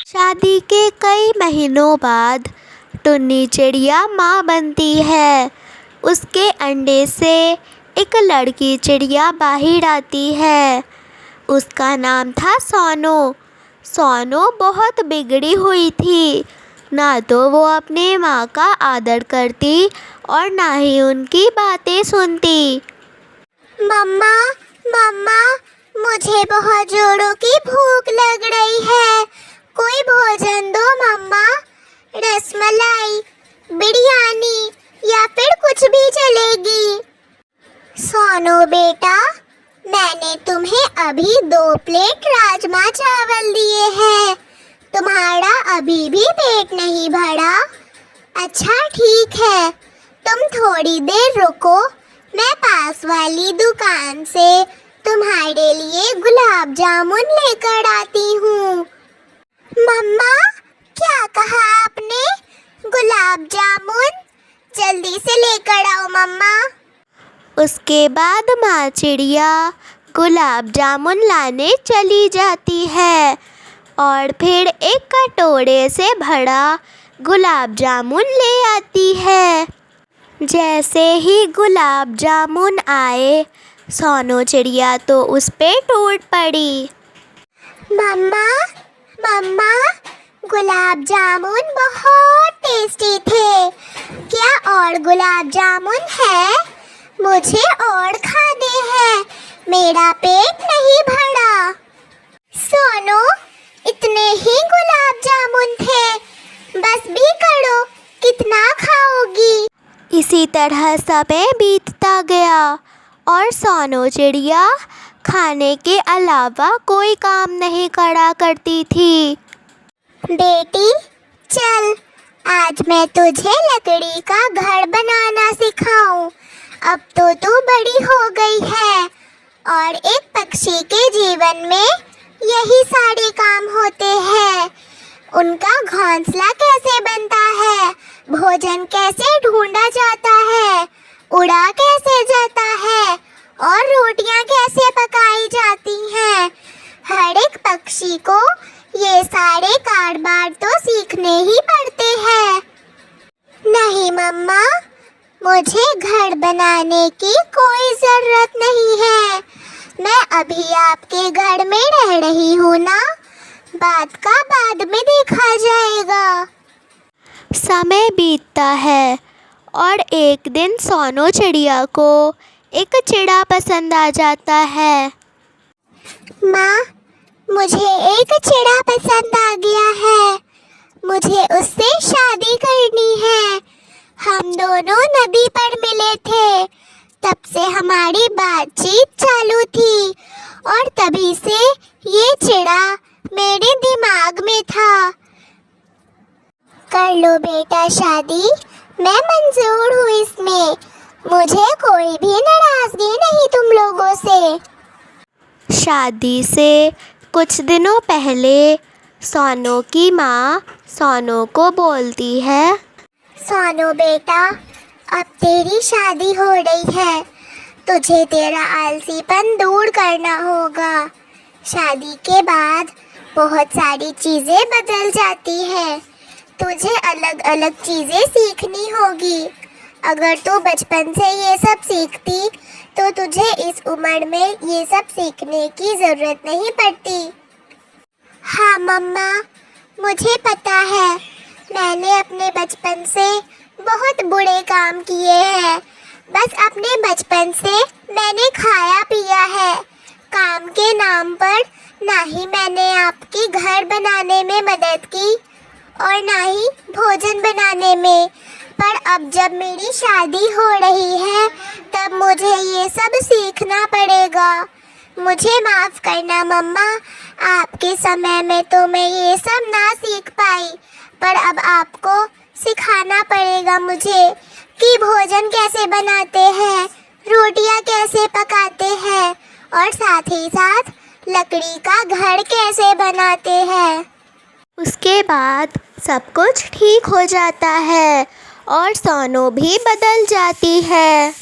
शादी के कई महीनों बाद टुन्नी चिड़िया माँ बनती है। उसके अंडे से एक लड़की चिड़िया बाहर आती है। उसका नाम था सोनू। सोनू बहुत बिगड़ी हुई थी। ना तो वो अपने माँ का आदर करती और ना ही उनकी बातें सुनती। मम्मा मम्मा, मुझे बहुत जोरों की भूख लग रही है। कोई भोजन दो मम्मा। रसमलाई, बिरयानी या फिर कुछ भी चलेगी। सोनू बेटा, मैंने तुम्हें अभी 2 प्लेट राजमा चावल दिए हैं। तुम्हारा अभी भी पेट नहीं भरा? अच्छा ठीक है, तुम थोड़ी देर रुको। मैं पास वाली दुकान से तुम्हारे लिए गुलाब जामुन लेकर आती हूँ। मम्मा, क्या कहा आपने? गुलाब जामुन? जल्दी से लेकर आओ मम्मा। उसके बाद माँ चिड़िया गुलाब जामुन लाने चली जाती है और फिर एक कटोरे से भरा गुलाब जामुन ले आती है। जैसे ही गुलाब जामुन आए, सोनू चिड़िया तो उस पे टूट पड़ी। मम्मा मम्मा, गुलाब जामुन बहुत टेस्टी थे। क्या और गुलाब जामुन है? मुझे और खाने हैं, मेरा पेट नहीं भरा। सोनू, इतने ही गुलाब जामुन थे, बस भी करो, कितना खाओगी? इसी तरह समय बीतता गया और सोनू चिड़िया खाने के अलावा कोई काम नहीं करा करती थी। बेटी चल, आज मैं तुझे लकड़ी का घर बनाना सिखाऊं। अब तो तू बड़ी हो गई है और एक पक्षी के जीवन में यही सारे काम होते हैं। उनका घोंसला कैसे बनता है, भोजन कैसे ढूंढा जाता है, उड़ा कैसे जाता है और रोटियां कैसे पकाई जाती हैं। हर एक पक्षी को ये सारे कारबार तो सीखने ही पड़ते हैं। नहीं मम्मा, मुझे घर बनाने की कोई जरूरत नहीं है। मैं अभी आपके घर में रह रही हूँ ना, बात का बाद में देखा जाएगा। समय बीतता है और एक दिन सोनू चिड़िया को एक चिड़ा पसंद आ जाता है। माँ, मुझे एक चिड़ा पसंद आ गया है। मुझे उससे शादी करनी है। हम दोनों नदी पर मिले थे, तब से हमारी बातचीत चालू थी और तभी से ये चिड़ा मेरे दिमाग में था। कर लो बेटा शादी, मैं मंजूर हूँ इसमें। मुझे कोई भी नाराजगी नहीं तुम लोगों से। शादी से कुछ दिनों पहले सोनू की माँ सोनू को बोलती है, सोनू बेटा, अब तेरी शादी हो रही है, तुझे तेरा आलसीपन दूर करना होगा। शादी के बाद बहुत सारी चीज़ें बदल जाती है। तुझे अलग अलग चीज़ें सीखनी होगी। अगर तू बचपन से ये सब सीखती तो तुझे इस उम्र में ये सब सीखने की ज़रूरत नहीं पड़ती। हाँ मम्मा, मुझे पता है, मैंने अपने बचपन से बहुत बुरे काम किए हैं। बस अपने बचपन से मैंने खाया पिया है। काम के नाम पर ना ही मैंने आपकी घर बनाने में मदद की और ना ही भोजन बनाने में। पर अब जब मेरी शादी हो रही है तब मुझे ये सब सीखना पड़ेगा। मुझे माफ़ करना मम्मा, आपके समय में तो मैं ये सब ना सीख पाई, पर अब आपको सिखाना पड़ेगा मुझे कि भोजन कैसे बनाते हैं, रोटियां कैसे पकाते हैं और साथ ही साथ लकड़ी का घर कैसे बनाते हैं। उसके बाद सब कुछ ठीक हो जाता है और सोनू भी बदल जाती है।